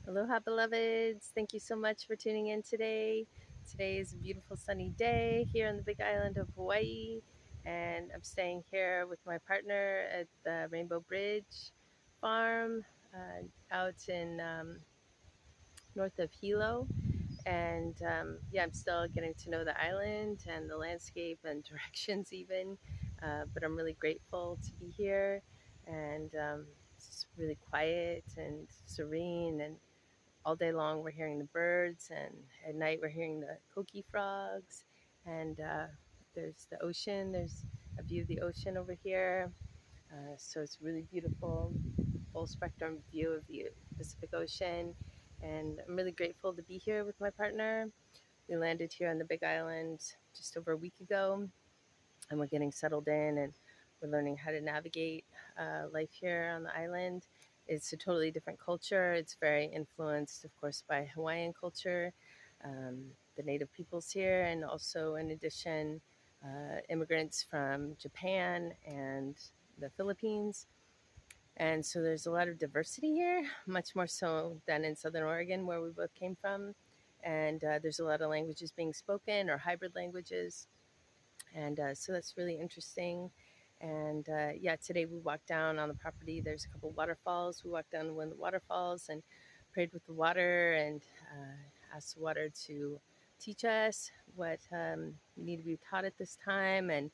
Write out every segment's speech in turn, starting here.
Aloha, beloveds. Thank you so much for tuning in today. Today is a beautiful sunny day here on the big island of Hawaii, and I'm staying here with my partner at the Rainbow Bridge farm out in north of Hilo. And yeah, I'm still getting to know the island and the landscape and directions, even. But I'm really grateful to be here, and it's really quiet and serene, and all day long we're hearing the birds, and at night we're hearing the koki frogs, and there's the ocean. There's a view of the ocean over here, so it's really beautiful, full spectrum view of the Pacific Ocean. And I'm really grateful to be here with my partner. We landed here on the big island just over a week ago, and we're getting settled in, and we're learning how to navigate life here on the island. It's a totally different culture. It's very influenced, of course, by Hawaiian culture, the native peoples here, and also, in addition, immigrants from Japan and the Philippines. And so there's a lot of diversity here, much more so than in Southern Oregon, where we both came from. And there's a lot of languages being spoken, or hybrid languages. And so that's really interesting. And yeah, today we walked down on the property. There's a couple waterfalls. We walked down one of the waterfalls and prayed with the water, and asked the water to teach us what we need to be taught at this time, and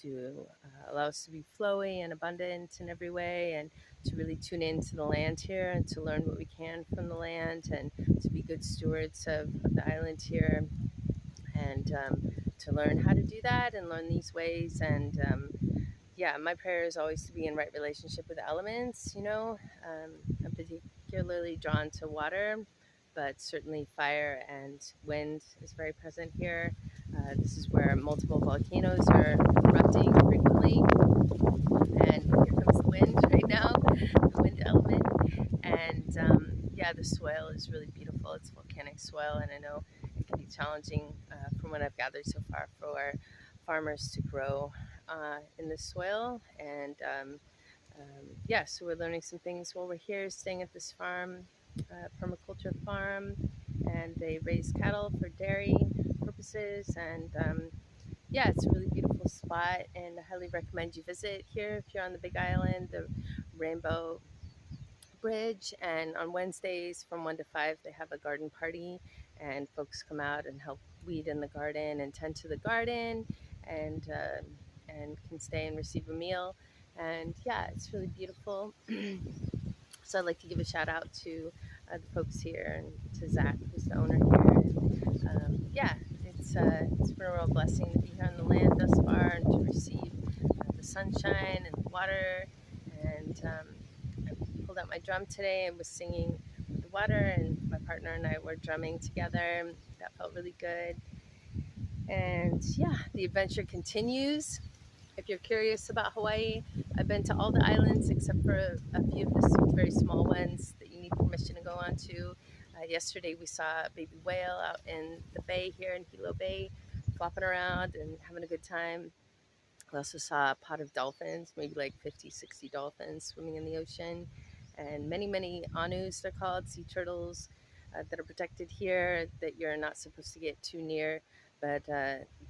to allow us to be flowy and abundant in every way, and to really tune into the land here, and to learn what we can from the land, and to be good stewards of the island here, and to learn how to do that and learn these ways. And yeah, my prayer is always to be in right relationship with the elements. I'm particularly drawn to water, but certainly fire and wind is very present here. This is where multiple volcanoes are erupting frequently, and here comes the wind right now, the wind element. And yeah, the soil is really beautiful. It's volcanic soil, and I know it can be challenging, from what I've gathered so far, for farmers to grow in the soil. And yeah, so we're learning some things while we're here, staying at this farm, permaculture farm, and they raise cattle for dairy purposes. And yeah, it's a really beautiful spot, and I highly recommend you visit here if you're on the Big Island, the Rainbow Bridge. And on Wednesdays from 1 to 5, they have a garden party, and folks come out and help weed in the garden and tend to the garden, and can stay and receive a meal. And yeah, it's really beautiful. So I'd like to give a shout out to the folks here, and to Zach, who's the owner here. And yeah, it's been a real blessing to be here on the land thus far, and to receive the sunshine and the water. And I pulled out my drum today and was singing with the water, and my partner and I were drumming together. That felt really good. And yeah, the adventure continues. If you're curious about Hawaii, I've been to all the islands except for a few of the very small ones that you need permission to go on to. Yesterday we saw a baby whale out in the bay here in Hilo Bay, flopping around and having a good time. We also saw a pod of dolphins, maybe like 50, 60 dolphins swimming in the ocean, and many, many anus, they're called, sea turtles, that are protected here, that you're not supposed to get too near, but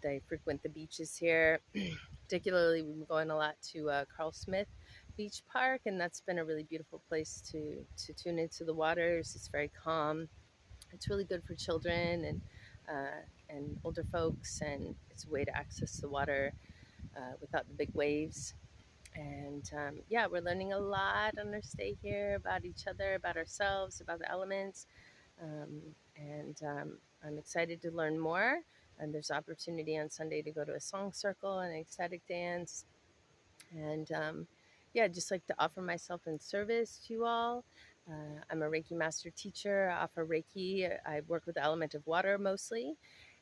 they frequent the beaches here. Particularly, we've been going a lot to Carl Smith Beach Park, and that's been a really beautiful place to tune into the waters. It's very calm. It's really good for children and older folks, and it's a way to access the water without the big waves. And yeah, we're learning a lot on our stay here about each other, about ourselves, about the elements. And I'm excited to learn more. And there's opportunity on Sunday to go to a song circle and an ecstatic dance. And yeah, I'd just like to offer myself in service to you all. I'm a Reiki master teacher. I offer Reiki. I work with the element of water mostly,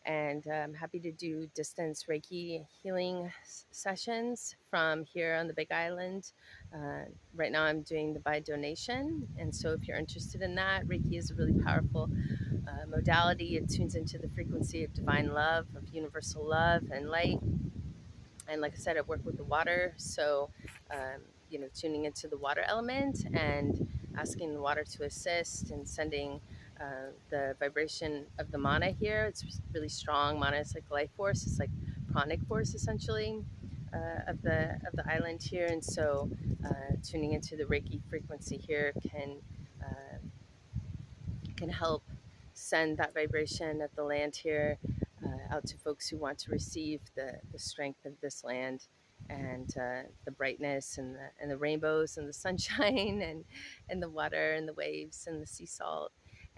and I'm happy to do distance Reiki healing sessions from here on the Big Island. Right now I'm doing the by donation, and so if you're interested in that, Reiki is a really powerful modality. It tunes into the frequency of divine love, of universal love and light. And like I said, I work with the water, so tuning into the water element, and asking the water to assist and sending the vibration of the mana here. It's really strong. Mana is like life force. It's like pranic force essentially of the island here, and so tuning into the Reiki frequency here uh, can help send that vibration of the land here out to folks who want to receive the strength of this land and the brightness and the rainbows and the sunshine and the water and the waves and the sea salt.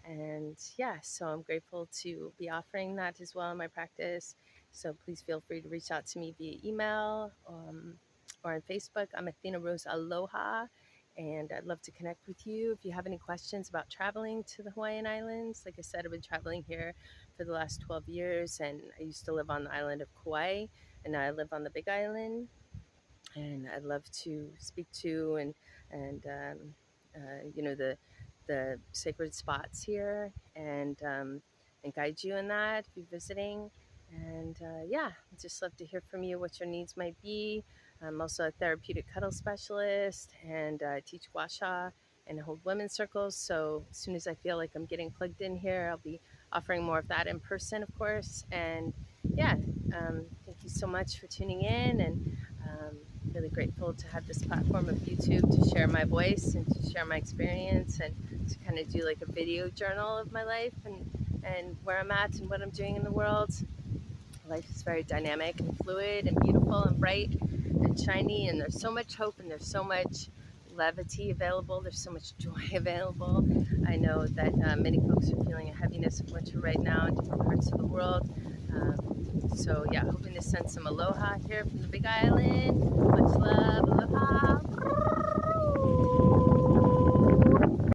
And yeah, so I'm grateful to be offering that as well in my practice. So please feel free to reach out to me via email or on Facebook. I'm Athena Rose Aloha, and I'd love to connect with you. If you have any questions about traveling to the Hawaiian Islands, like I said, I've been traveling here for the last 12 years, and I used to live on the island of Kauai, and now I live on the Big Island. And I'd love to speak to you know, the sacred spots here and guide you in that if you're visiting. And yeah, I'd just love to hear from you what your needs might be. I'm also a therapeutic cuddle specialist, and I teach Gua Sha and hold women's circles. So as soon as I feel like I'm getting plugged in here, I'll be offering more of that in person, of course. And yeah, thank you so much for tuning in, and really grateful to have this platform of YouTube to share my voice and to share my experience and to kind of do like a video journal of my life and where I'm at and what I'm doing in the world. Life is very dynamic and fluid and beautiful and bright and shiny, and there's so much hope and there's so much levity available. There's so much joy available. I know that many folks are feeling a heaviness of winter right now in different parts of the world. So yeah, hoping to send some aloha here from the Big Island. Much love, aloha.